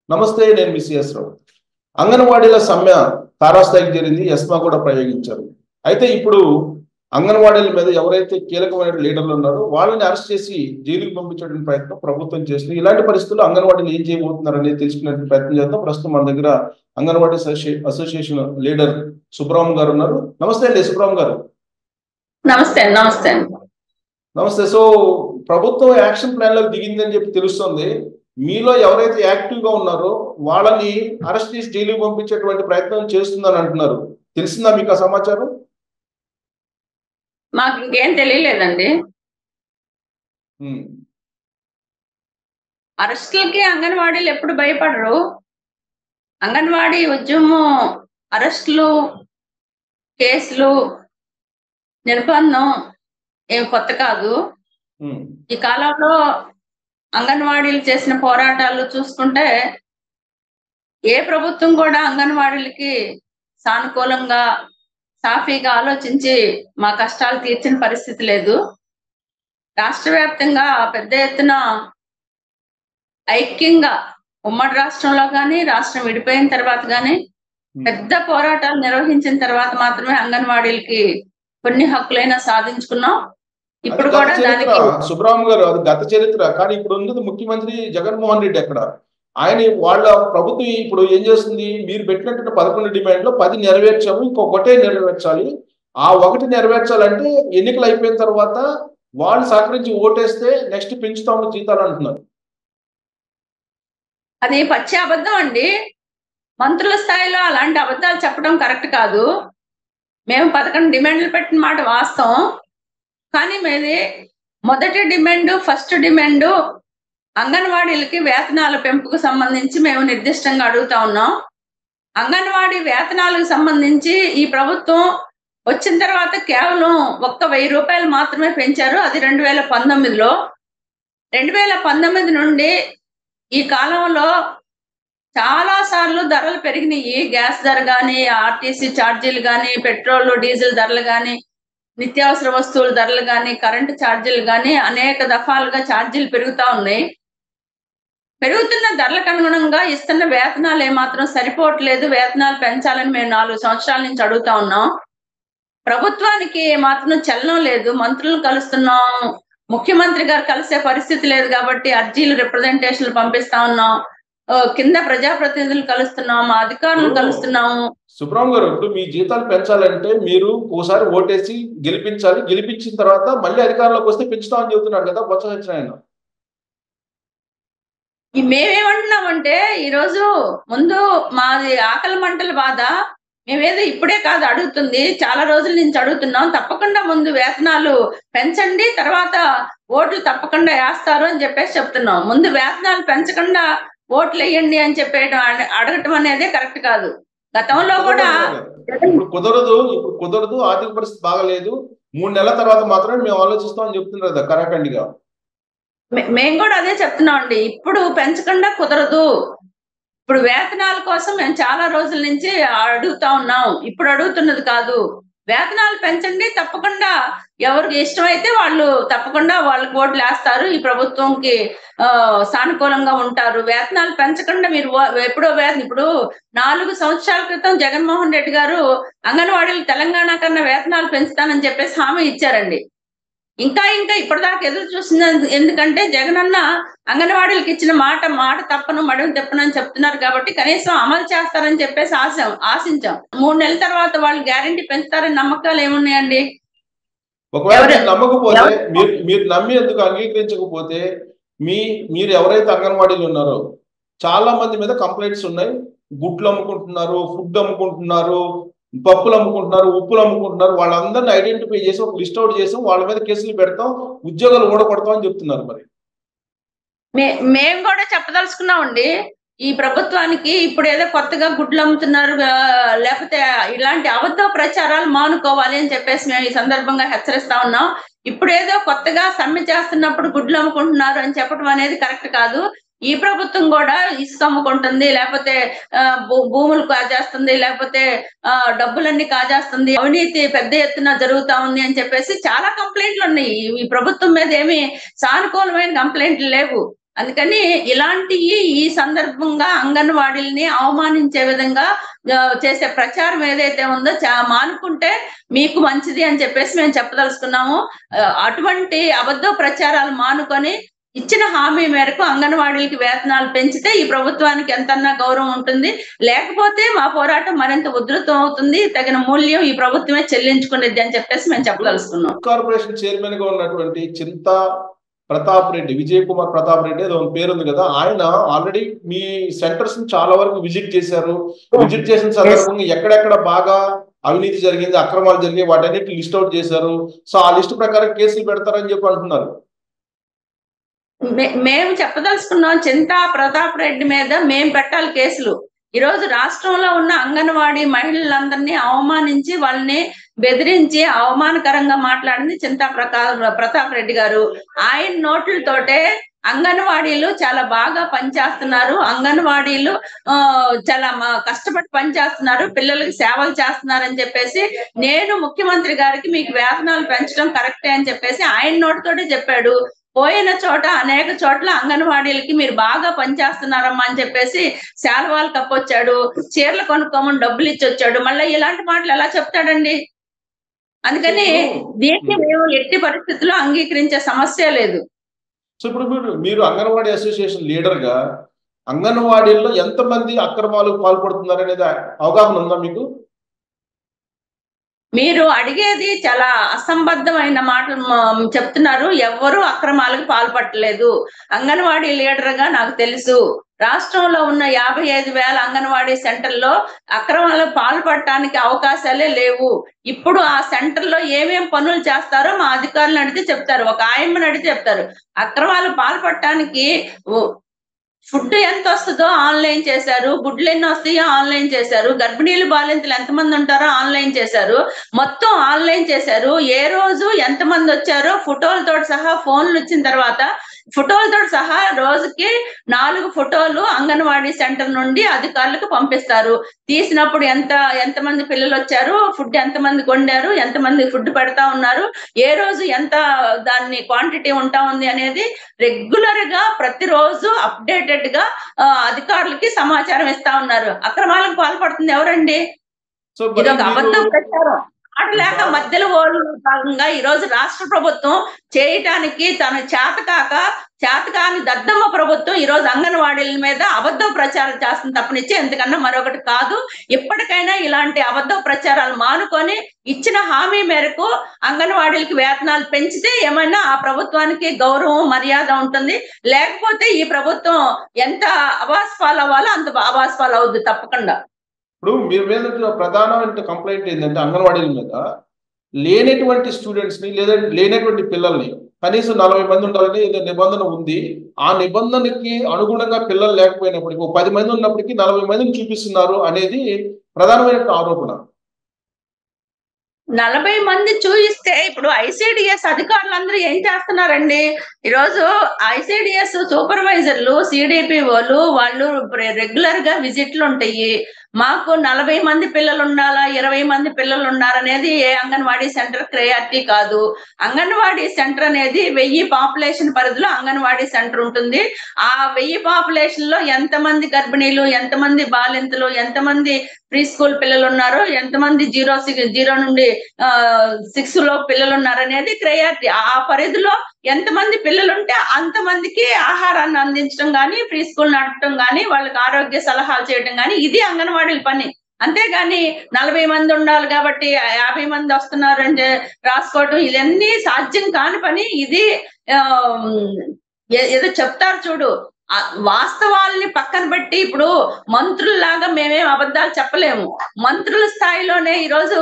నమస్తే, నేను మిస్ రావు. అంగన్వాడీల సమ్మె తారాస్థాయికి చేరింది. ఎస్మా కూడా ప్రయోగించారు. అయితే ఇప్పుడు అంగన్వాడీల మీద ఎవరైతే కీలకమైన లీడర్లు ఉన్నారో వాళ్ళని అరెస్ట్ చేసి జైలుకి పంపించడానికి ప్రయత్నం ప్రభుత్వం చేస్తుంది. ఇలాంటి పరిస్థితుల్లో అంగన్వాడీలు ఏం చేయబోతున్నారు అనేది తెలుసుకునే ప్రయత్నం చేద్దాం. ప్రస్తుతం మన దగ్గర అంగన్వాడీ అసోసియేషన్ లీడర్ సుబ్రహ్మ గారు ఉన్నారు. నమస్తే అండి సుబ్రహ్మ గారు. నమస్తే నమస్తే నమస్తే. సో ప్రభుత్వం యాక్షన్ ప్లాన్ లోకి దిగిందని చెప్పి తెలుస్తుంది. మీలో ఎవరైతే యాక్టివ్ గా ఉన్నారో వాళ్ళని అరెస్ట్ చేసి జైలుకి పంపించేటువంటి ప్రయత్నం చేస్తుందని అంటున్నారు. తెలిసిందా మీకు ఆ సమాచారం? మాకు ఇంకేం తెలియలేదండి. అరెస్టులకి అంగన్వాడీలు ఎప్పుడు భయపడరు. అంగన్వాడీ ఉద్యమం, అరెస్టులు, కేసులు, నిర్బంధం ఏం కొత్త కాదు. ఈ కాలంలో అంగన్వాడీలు చేసిన పోరాటాలు చూసుకుంటే ఏ ప్రభుత్వం కూడా అంగన్వాడీలకి సానుకూలంగా సాఫీగా ఆలోచించి మా కష్టాలు తీర్చిన పరిస్థితి లేదు. రాష్ట్ర వ్యాప్తంగా పెద్ద ఎత్తున ఐక్యంగా ఉమ్మడి రాష్ట్రంలో కానీ రాష్ట్రం విడిపోయిన తర్వాత కానీ పెద్ద పోరాటాలు నిర్వహించిన తర్వాత మాత్రమే అంగన్వాడీలకి కొన్ని హక్కులైనా సాధించుకున్నాం. ఇప్పుడు కూడా దానికి సుబ్రహ్మ గారు, అది గత చరిత్ర. కానీ ఇప్పుడు ఉన్నది ముఖ్యమంత్రి జగన్మోహన్ రెడ్డి. అక్కడ ఆయన వాళ్ళ ప్రభుత్వం ఇప్పుడు ఏం చేస్తుంది? మీరు పెట్టినట్టు 11 డిమాండ్లో 10 నెరవేర్చాము, ఇంకొకటే నెరవేర్చాలి. ఆ ఒకటి నెరవేర్చాలంటే ఎన్నికలు అయిపోయిన తర్వాత వాళ్ళు సహకరించి ఓటేస్తే నెక్స్ట్ పెంచుతాము జీతాలు అంటున్నారు. అది పచ్చి అబద్ధం అండి. మంత్రుల స్థాయిలో అలాంటి అబద్ధాలు చెప్పడం కరెక్ట్ కాదు. మేము 11 డిమాండ్లు పెట్టిన మాట వాస్తవం. కానీ మీది మొదటి డిమాండ్, ఫస్ట్ డిమాండ్ అంగన్వాడీలకి వేతనాల పెంపుకు సంబంధించి మేము నిర్దిష్టంగా అడుగుతా ఉన్నాం. అంగన్వాడీ వేతనాలకు సంబంధించి ఈ ప్రభుత్వం వచ్చిన తర్వాత కేవలం 1,000 రూపాయలు మాత్రమే పెంచారు. అది 2019లో. 2019 నుండి ఈ కాలంలో చాలా సార్లు ధరలు పెరిగినాయి. గ్యాస్ ధర కానీ, ఆర్టీసీ ఛార్జీలు కానీ, పెట్రోల్ డీజిల్ ధరలు కానీ, నిత్యావసర వస్తువుల ధరలు కానీ, కరెంటు ఛార్జీలు కానీ అనేక దఫాలుగా ఛార్జీలు పెరుగుతూ ఉన్నాయి. పెరుగుతున్న ధరలకు అనుగుణంగా ఇస్తున్న వేతనాలు ఏమాత్రం సరిపోవట్లేదు. వేతనాలు పెంచాలని మేము 4 సంవత్సరాల నుంచి అడుగుతా ఉన్నాం. ప్రభుత్వానికి ఏమాత్రం చలనం లేదు. మంత్రులను కలుస్తున్నాం, ముఖ్యమంత్రి గారు కలిసే పరిస్థితి లేదు కాబట్టి అర్జీలు, రిప్రజెంటేషన్లు పంపిస్తా ఉన్నాం. కింద ప్రజాప్రతినిధులు కలుస్తున్నాం, మా అధికారులను కలుస్తున్నాము. సుబ్రహ్మ గారు, ఇప్పుడు మీ జీతాలు పెంచాలంటే మీరు ఒకసారి ఓటేసి గెలిపించాలి. గెలిపించిన తర్వాత మళ్ళీ అధికారంలోకి వస్తే పెంచుతామని చెబుతున్నారు కదా బొత్స సత్యనారాయణ. మేమేమంటున్నామంటే ఈరోజు ముందు మాది ఆకలి మంటల బాధ. మేమేదో ఇప్పుడే కాదు అడుగుతుంది, చాలా రోజుల నుంచి అడుగుతున్నాం. తప్పకుండా ముందు వేతనాలు పెంచండి, తర్వాత ఓట్లు తప్పకుండా వేస్తారు అని చెప్పేసి చెప్తున్నాం. ముందు వేతనాలు పెంచకుండా ఓట్లు వేయండి అని చెప్పేయడం, అడగటం అనేదే కరెక్ట్ కాదు. గతంలో కూడా ఇప్పుడు కుదరదు, ఆర్థిక పరిస్థితి బాగలేదు, 3 నెలల తర్వాత మాత్రమే మేము ఆలోచిస్తామని చెప్తున్నారు కదా కరాఖండిగా. మేము కూడా అదే చెప్తున్నాం అండి. ఇప్పుడు పెంచకుండా కుదరదు. ఇప్పుడు వేతనాల కోసం మేము చాలా రోజుల నుంచి అడుగుతా ఉన్నాం. ఇప్పుడు అడుగుతున్నది కాదు. వేతనాలు పెంచండి, తప్పకుండా ఎవరికి ఇష్టమైతే వాళ్ళు తప్పకుండా వాళ్ళకి ఓట్లు వేస్తారు, ఈ ప్రభుత్వంకి సానుకూలంగా ఉంటారు. వేతనాలు పెంచకుండా మీరు ఎప్పుడో ఇప్పుడు 4 సంవత్సరాల క్రితం జగన్మోహన్ రెడ్డి గారు అంగన్వాడీలు తెలంగాణ కన్నా వేతనాలు పెంచుతానని చెప్పేసి హామీ ఇచ్చారండి. ఇంకా ఇప్పటిదాకా ఎదురు చూస్తుంది. ఎందుకంటే జగన్ అన్న అంగన్వాడీలకు ఇచ్చిన మాట తప్పను, మడిని తెప్పను అని చెప్తున్నారు కాబట్టి కనీసం అమలు చేస్తారని చెప్పేసి ఆశించాం. 3 నెలల తర్వాత వాళ్ళు గ్యారెంటీ పెంచుతారని నమ్మకాలు ఏమున్నాయండి? ఒకవేళ నమ్మకపోతే, మీరు నమ్మి ఎందుకు అంగీకరించకపోతే, మీరు ఎవరైతే అంగన్వాడీలు ఉన్నారో చాలా మంది మీద కంప్లైంట్స్ ఉన్నాయి. గుడ్లు అమ్ముకుంటున్నారు, ఫుడ్ అమ్ముకుంటున్నారు, పప్పులు అమ్ముకుంటున్నారు, ఉప్పులు అమ్ముకుంటున్నారు. వాళ్ళందరినీ ఐడెంటిఫై చేసి ఒక లిస్ట్ అవుట్ చేసి వాళ్ళ మీద కేసులు పెడతాం, ఉద్యోగాలు ఊడగొడతాం అని చెప్తున్నారు. మరి మేము కూడా చెప్పదలుచుకున్నామండి. ఈ ప్రభుత్వానికి ఇప్పుడు ఏదో కొత్తగా గుడ్లు అమ్ముతున్నారు, లేకపోతే ఇలాంటి అబద్ధ ప్రచారాలు మానుకోవాలి అని చెప్పేసి మేము ఈ సందర్భంగా హెచ్చరిస్తా ఉన్నాం. ఇప్పుడు ఏదో కొత్తగా సమ్మె చేస్తున్నప్పుడు గుడ్లు అమ్ముకుంటున్నారు అని చెప్పడం అనేది కరెక్ట్ కాదు. ఈ ప్రభుత్వం కూడా ఇసుక అమ్ముకుంటుంది, లేకపోతే భూములు కాజేస్తుంది, లేకపోతే డబ్బులన్నీ కాజేస్తుంది, అవినీతి పెద్ద ఎత్తున జరుగుతా ఉంది అని చెప్పేసి చాలా కంప్లైంట్లు ఉన్నాయి. ఈ ప్రభుత్వం మీద ఏమి సానుకూలమైన కంప్లైంట్లు లేవు. అందుకని ఇలాంటి ఈ సందర్భంగా అంగన్వాడీల్ని అవమానించే విధంగా చేసే ప్రచారం ఏదైతే ఉందో మానుకుంటే మీకు మంచిది అని చెప్పేసి మేము చెప్పదలుచుకున్నాము. అటువంటి అబద్ధ ప్రచారాలు మానుకొని ఇచ్చిన హామీ మేరకు అంగన్వాడీలకి వేతనాలు పెంచితే ఈ ప్రభుత్వానికి ఎంతన్నా గౌరవం ఉంటుంది. లేకపోతే మా పోరాటం మరింత ఉధృతం అవుతుంది. తగిన మూల్యం ఈ ప్రభుత్వమే చెల్లించుకునేది అని చెప్పేసి మేము చెప్పదలుచుకున్నాం. కార్పొరేషన్ చైర్మన్ గా ఉన్నటువంటి చింతా ప్రతాప్ రెడ్డి, విజయ్ కుమార్ ప్రతాప్ రెడ్డి ఏదో పేరు ఉంది కదా, ఆయన ఆల్రెడీ మీ సెంటర్స్ చాలా వరకు విజిట్ చేశారు. విజిట్ చేసిన సందర్భంగా ఎక్కడెక్కడ బాగా అవినీతి జరిగింది, అక్రమాలు జరిగాయి, వాటన్నిటి లిస్ట్ అవుట్ చేశారు. సో ఆ లిస్ట్ ప్రకారం కేసులు పెడతారని చెప్పి అంటున్నారు. మేము చెప్పదలుచుకున్నాం, చింతా ప్రతాప్ రెడ్డి మీద మేము పెట్టాలి కేసులు. ఈరోజు రాష్ట్రంలో ఉన్న అంగన్వాడీ మహిళలందరినీ అవమానించి వాళ్ళని బెదిరించి అవమానకరంగా మాట్లాడింది చింతా ప్రతాప్ రెడ్డి గారు. ఆయన నోట్లతోటే అంగన్వాడీలు చాలా బాగా పనిచేస్తున్నారు, అంగన్వాడీలు చాలా కష్టపడి పనిచేస్తున్నారు, పిల్లలకి సేవలు చేస్తున్నారు అని చెప్పేసి, నేను ముఖ్యమంత్రి గారికి మీకు వేతనాలు పెంచడం కరెక్టే అని చెప్పేసి ఆయన నోటితోటే చెప్పాడు. పోయిన చోట అనేక చోట్ల అంగన్వాడీలకి మీరు బాగా పనిచేస్తున్నారమ్మా అని చెప్పేసి శాల్వాలు కప్పొచ్చాడు, చీరలు కొనుక్కోమని డబ్బులు ఇచ్చి వచ్చాడు. మళ్ళీ ఇలాంటి మాటలు ఎలా చెప్తాడండి? అందుకని దీన్ని మేము ఎట్టి పరిస్థితుల్లో అంగీకరించే సమస్య లేదు. సో ఇప్పుడు మీరు అంగన్వాడీ అసోసియేషన్ లీడర్ గా అంగన్వాడీల్లో ఎంతమంది అక్రమాలకు పాల్పడుతున్నారు అనేది అవగాహన ఉందా మీకు? మీరు అడిగేది చాలా అసంబద్ధమైన మాటలు చెప్తున్నారు. ఎవ్వరూ అక్రమాలకు పాల్పడలేదు. అంగన్వాడీ లీడర్ గా నాకు తెలుసు, రాష్ట్రంలో ఉన్న 55,000 అంగన్వాడీ సెంటర్లో అక్రమాలకు పాల్పడటానికి అవకాశాలే లేవు. ఇప్పుడు ఆ సెంటర్లో ఏమేం పనులు చేస్తారో మా అధికారులను అడిగితే చెప్తారు, ఒక ఆయమ్మని అడిగితే చెప్తారు. అక్రమాలు పాల్పడటానికి ఫుడ్ ఎంత వస్తుందో ఆన్లైన్ చేశారు, గుడ్లు ఎన్ని వస్తాయో ఆన్లైన్ చేశారు, గర్భిణీలు బాలింతలు ఎంతమంది ఉంటారో ఆన్లైన్ చేశారు, మొత్తం ఆన్లైన్ చేశారు. ఏ రోజు ఎంతమంది వచ్చారో ఫోటోలతో సహా, ఫోన్లు వచ్చిన తర్వాత ఫోటోలతో సహా రోజుకి 4 ఫోటోలు అంగన్వాడీ సెంటర్ నుండి అధికారులకు పంపిస్తారు. తీసినప్పుడు ఎంతమంది పిల్లలు వచ్చారు, ఫుడ్ ఎంతమంది కొండారు, ఎంతమంది ఫుడ్ పెడతా ఉన్నారు, ఏ రోజు ఎంత దాన్ని క్వాంటిటీ ఉంటా ఉంది అనేది రెగ్యులర్ గా ప్రతిరోజు అప్డేటెడ్ గా అధికారులకి సమాచారం ఇస్తా ఉన్నారు. అక్రమాలకు పాల్పడుతుంది ఎవరండి? ఇది ఒక అబద్ధం ప్రచారం. ఆడలేక మధ్యలో ఓళ్ళు భాగంగా ఈ రోజు రాష్ట్ర ప్రభుత్వం చేయటానికి తన చేతకాని దద్దమ్మ ప్రభుత్వం ఈ రోజు అంగన్వాడీల మీద అబద్ధ ప్రచారం చేస్తుంది తప్పనిచ్చి ఎందుకన్నా మరొకటి కాదు. ఇప్పటికైనా ఇలాంటి అబద్ధ ప్రచారాలు మానుకొని ఇచ్చిన హామీ మేరకు అంగన్వాడీలకి వేతనాలు పెంచితే ఏమైనా ఆ ప్రభుత్వానికి గౌరవం మర్యాద ఉంటుంది. లేకపోతే ఈ ప్రభుత్వం ఎంత అవాస్పాలు అవ్వాలో అంత అవాస్పాలు అవుద్ది తప్పకుండా. ఇప్పుడు మీరు మీద ప్రధానమైన కంప్లైంట్ ఏంటంటే అంగన్వాడీల మీద లేనటువంటి స్టూడెంట్స్ ని లేదా లేనటువంటి పిల్లల్ని కనీసం 40 మంది ఉండాలని ఏదో నిబంధన ఉంది. ఆ నిబంధనకి అనుగుణంగా పిల్లలు లేకపోయినప్పటికీ 10 మంది ఉన్నప్పటికీ 40 మందిని చూపిస్తున్నారు అనేది ప్రధానమైన ఆరోపణ. 40 మంది చూయిస్తే ఇప్పుడు ఐసిడిఎస్ అధికారులందరూ ఏం చేస్తున్నారండి? ఈరోజు ఐసిడిఎస్ సూపర్వైజర్లు, సిడిపిఓలు వాళ్ళు రెగ్యులర్ గా విజిట్లు ఉంటాయి. మాకు 40 మంది పిల్లలు ఉండాలా, 20 మంది పిల్లలు ఉండాలనేది ఏ అంగన్వాడీ సెంటర్ ప్రయారిటీ కాదు. అంగన్వాడీ సెంటర్ అనేది 1000 పాపులేషన్ పరిధిలో అంగన్వాడీ సెంటర్ ఉంటుంది. ఆ 1000 పాపులేషన్ లో ఎంతమంది గర్భిణీలు, ఎంతమంది బాలింతలు, ఎంతమంది ప్రీ స్కూల్ పిల్లలు ఉన్నారు, ఎంతమంది 0 నుండి 6 లో పిల్లలు ఉన్నారు అనేది ప్రయారిటీ. ఆ పరిధిలో ఎంతమంది పిల్లలు ఉంటే అంతమందికి ఆహారాన్ని అందించడం కానీ, ప్రీ స్కూల్ నడపడం కానీ, వాళ్ళకి ఆరోగ్య సలహాలు చేయడం కానీ ఇది అంగన్వాడీల పని. అంతేగాని 40 మంది ఉండాలి కాబట్టి 50 మంది వస్తున్నారు అంటే రాసుకోవటం ఇవన్నీ సాధ్యం కాని పని. ఇది ఏదో చెప్తారు చూడు, వాస్తవాల్ని పక్కన పెట్టి ఇప్పుడు మంత్రుల్లాగా మేమేం అబద్ధాలు చెప్పలేము. మంత్రుల స్థాయిలోనే ఈరోజు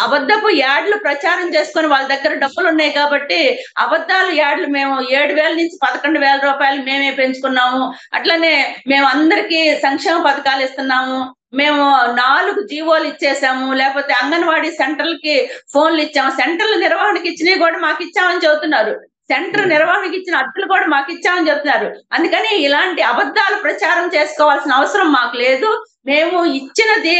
అబద్ధపు యాడ్లు ప్రచారం చేసుకొని వాళ్ళ దగ్గర డబ్బులు ఉన్నాయి కాబట్టి అబద్ధాలు యాడ్లు మేము 7,000 నుంచి 11,000 రూపాయలు మేమే పెంచుకున్నాము. అట్లనే మేము అందరికీ సంక్షేమ పథకాలు ఇస్తున్నాము, మేము 4 జీవోలు ఇచ్చేసాము, లేకపోతే అంగన్వాడీ సెంటర్లకి ఫోన్లు ఇచ్చాము, సెంటర్ల నిర్వహణకి ఇచ్చినవి కూడా మాకు ఇచ్చామని చెబుతున్నారు, సెంటర్ నిర్వహణకి ఇచ్చిన అద్దెలు కూడా మాకు ఇచ్చామని చెప్తున్నారు. అందుకని ఇలాంటి అబద్ధాలు ప్రచారం చేసుకోవాల్సిన అవసరం మాకు లేదు. మేము ఇచ్చినది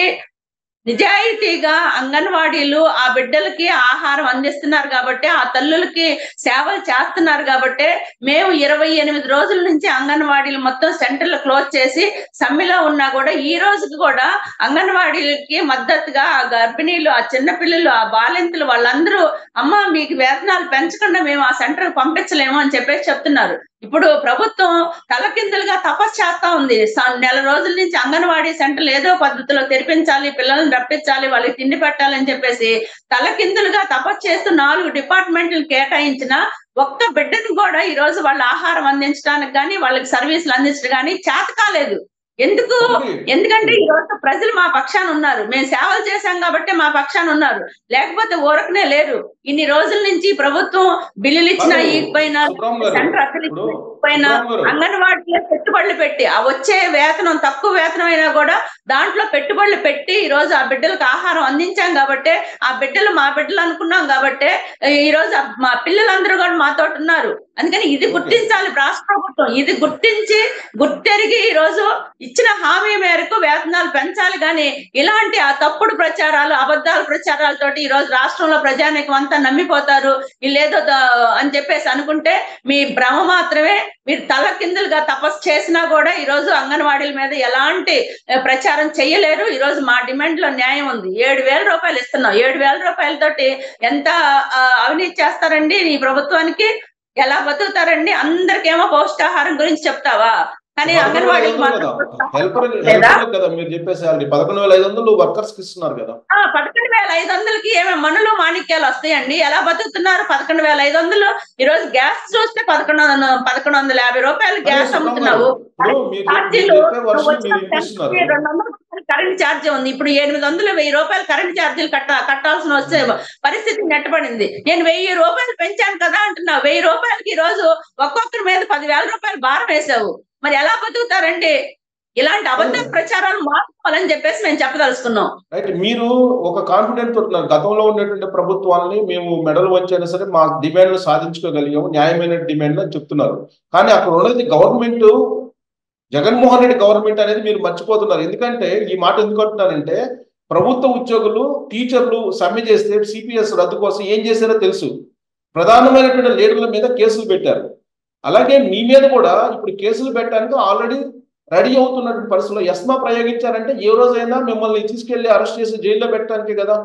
నిజాయితీగా అంగన్వాడీలు ఆ బిడ్డలకి ఆహారం అందిస్తున్నారు కాబట్టి, ఆ తల్లులకి సేవలు చేస్తున్నారు కాబట్టి, మేము 28 రోజుల నుంచి అంగన్వాడీలు మొత్తం సెంటర్లు క్లోజ్ చేసి సమ్మెలో ఉన్నా కూడా ఈ రోజుకి కూడా అంగన్వాడీలకి మద్దతుగా ఆ గర్భిణీలు, ఆ చిన్న పిల్లలు, ఆ బాలింతలు వాళ్ళందరూ అమ్మ మీకు వేతనాలు పెంచకుండా మేము ఆ సెంటర్ పంపించలేము అని చెప్పేసి చెప్తున్నారు. ఇప్పుడు ప్రభుత్వం తలకిందులుగా తపస్సు చేస్తా ఉంది. నెల రోజుల నుంచి అంగన్వాడీ సెంటర్లు ఏదో పద్ధతిలో తెరిపించాలి, పిల్లల్ని రప్పించాలి, వాళ్ళకి తిండి పెట్టాలని చెప్పేసి తలకిందులుగా తపస్సు చేస్తూ 4 డిపార్ట్మెంట్లు కేటాయించిన ఒక్క బిడ్డను కూడా ఈ రోజు వాళ్ళ ఆహారం అందించడానికి కానీ, వాళ్ళకి సర్వీసులు అందించడం కానీ చేత కాలేదు. ఎందుకు? ఎందుకంటే ఈ రోజు ప్రజలు మా పక్షాన ఉన్నారు. మేము సేవలు చేశాం కాబట్టి మా పక్షాన ఉన్నారు. లేకపోతే ఊరకనే లేరు. ఇన్ని రోజుల నుంచి ప్రభుత్వం బిల్లులు ఇచ్చినా ఇవ్వకపోయినా, సెంటర్ అసలు ఇవ్వకపోయినా అంగన్వాడీలో పెట్టుబడులు పెట్టి ఆ వచ్చే వేతనం తక్కువ వేతనం అయినా కూడా దాంట్లో పెట్టుబడులు పెట్టి ఈ రోజు ఆ బిడ్డలకు ఆహారం అందించాం కాబట్టి, ఆ బిడ్డలు మా బిడ్డలు అనుకున్నాం కాబట్టి ఈ రోజు మా పిల్లలందరూ కూడా మాతో ఉన్నారు. అందుకని ఇది గుర్తించాలి రాష్ట్ర ప్రభుత్వం. ఇది గుర్తెరిగి ఈ రోజు ఇచ్చిన హామీ మేరకు వేతనాలు పెంచాలి కానీ ఇలాంటి ఆ తప్పుడు ప్రచారాలు, అబద్ధాల ప్రచారాలతోటి ఈ రోజు రాష్ట్రంలో ప్రజానీకం అంతా నమ్మిపోతారు. వీళ్ళేదో అని చెప్పేసి అనుకుంటే మీ భ్రమ మాత్రమే. మీరు తలకిందులుగా తపస్సు చేసినా కూడా ఈ రోజు అంగన్వాడీల మీద ఎలాంటి ప్రచారం చేయలేరు. ఈ రోజు మా డిమాండ్ లో న్యాయం ఉంది. 7,000 రూపాయలు ఇస్తున్నాం. 7,000 రూపాయలతోటి ఎంత అవినీతి చేస్తారండి ఈ ప్రభుత్వానికి? ఎలా బతుకుతారండి? అందరికేమో పౌష్టికాహారం గురించి చెప్తావా, కానీ అంగన్వాడీకి కదా మీరు చెప్పేసి 11,500 వర్కర్స్ కి ఇస్తున్నారు కదా. 11,500కి ఏమో మనులు మాణిక్యాలు వస్తాయండి? ఎలా బతుకుతున్నారు? 11,500 ఈ రోజు గ్యాస్ చూస్తే 1150 రూపాయలు గ్యాస్ అమ్ముతున్నావు. కరెంట్ ఛార్జ్ ఉంది. ఇప్పుడు 800, 1000 రూపాయలు కరెంట్ ఛార్జీలు కట్టాల్సిన వచ్చే పరిస్థితి నెట్టబడింది. నేను 1000 రూపాయలు పెంచాను కదా అంటున్నావు. 1000 రూపాయలకి ఈ రోజు ఒక్కొక్కరి మీద 10,000 రూపాయలు భారం వేసావు. మరి ఎలా బతుకుతారండి? ఇలాంటి అబద్ధ ప్రచారాలు మార్చుకోవాలని చెప్పేసి మేము చెప్పదలుచుకున్నాం. రైట్, మీరు ఒక కాన్ఫిడెంట్ తోటి గతంలో ఉన్నటువంటి ప్రభుత్వాలని మేము మెడలు వంచైనా సరే మా డిమాండ్లు సాధించుకోగలిగాము, న్యాయమైన డిమాండ్లు అని చెప్తున్నారు. కానీ అక్కడ ఉన్నది గవర్నమెంట్, జగన్మోహన్ రెడ్డి గవర్నమెంట్ అనేది మీరు మర్చిపోతున్నారు. ఎందుకంటే ఈ మాట ఎందుకు అంటున్నానంటే, ప్రభుత్వ ఉద్యోగులు, టీచర్లు సమ్మె చేస్తే సిపిఎస్ రద్దు కోసం ఏం చేశారో తెలుసు. ప్రధానమైనటువంటి లీడర్ల మీద కేసులు పెట్టారు. అలాగే మీ మీద కూడా ఇప్పుడు కేసులు పెట్టడానికి ఆల్రెడీ రెడీ అవుతున్నటువంటి పరిస్థితుల్లో ఎస్మా ప్రయోగించారంటే ఏ రోజైనా మిమ్మల్ని తీసుకెళ్లి అరెస్ట్ చేసి జైల్లో పెట్టడానికి కదా.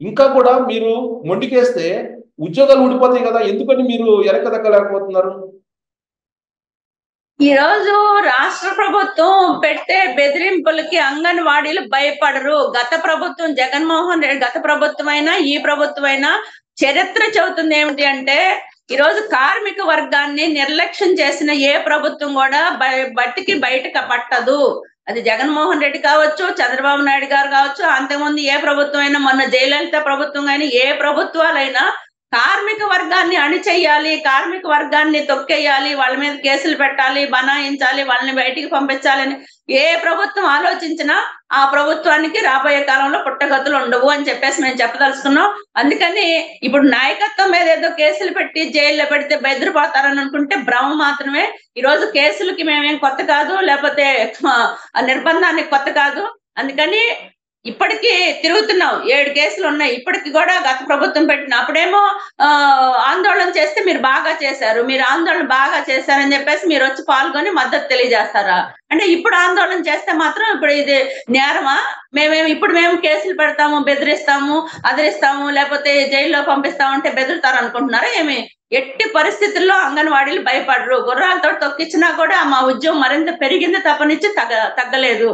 ఇంకా కూడా మీరు మొండికేస్తే ఉద్యోగాలు ఊడిపోతాయి కదా. ఎందుకని మీరు వెనకదక్కలేకపోతున్నారు? ఈ రోజు రాష్ట్ర ప్రభుత్వం పెట్టే బెదిరింపులకి అంగన్వాడీలు భయపడరు. గత ప్రభుత్వం, జగన్మోహన్ రెడ్డి గత ప్రభుత్వం అయినా ఈ ప్రభుత్వం అయినా చరిత్ర చెబుతుంది ఏమిటి అంటే, ఈ రోజు కార్మిక వర్గాన్ని నిర్లక్ష్యం చేసిన ఏ ప్రభుత్వం కూడా బట్టికి బయటకు పట్టదు. అది జగన్మోహన్ రెడ్డి కావచ్చు, చంద్రబాబు నాయుడు గారు కావచ్చు, అంతకుముందు ఏ ప్రభుత్వం అయినా, మొన్న జయలలిత ప్రభుత్వం కానీ ఏ ప్రభుత్వాలైనా కార్మిక వర్గాన్ని అణిచేయాలి, కార్మిక వర్గాన్ని తొక్కేయాలి, వాళ్ళ మీద కేసులు పెట్టాలి, బనాయించాలి, వాళ్ళని బయటికి పంపించాలని ఏ ప్రభుత్వం ఆలోచించినా ఆ ప్రభుత్వానికి రాబోయే కాలంలో పుట్టగతులు ఉండవు అని చెప్పేసి మేము చెప్పదలుచుకున్నాం. అందుకని ఇప్పుడు నాయకత్వం మీద ఏదో కేసులు పెట్టి జైల్లో పెడితే బెదిరిపోతారని అనుకుంటే భ్రమ మాత్రమే. ఈ రోజు కేసులకి మేమేం కొత్త కాదు, లేకపోతే నిర్బంధానికి కొత్త కాదు. అందుకని ఇప్పటికీ తిరుగుతున్నాం. 7 కేసులు ఉన్నాయి. ఇప్పటికి కూడా గత ప్రభుత్వం పెట్టిన అప్పుడేమో ఆందోళన చేస్తే మీరు బాగా చేశారు, మీరు ఆందోళన బాగా చేశారని చెప్పేసి మీరు వచ్చి పాల్గొని మద్దతు తెలియజేస్తారా? అంటే ఇప్పుడు ఆందోళన చేస్తే మాత్రం ఇప్పుడు ఇది నేరమా? ఇప్పుడు మేము కేసులు పెడతాము, బెదిరిస్తాము, అదిరిస్తాము, లేకపోతే జైల్లో పంపిస్తాము అంటే బెదిరితారు అనుకుంటున్నారా ఏమి? ఎట్టి పరిస్థితుల్లో అంగన్వాడీలు భయపడరు. గుర్రాలతో తొక్కించినా కూడా మా ఉద్యమం మరింత పెరిగింది తప్పనిచ్చి తగ్గలేదు.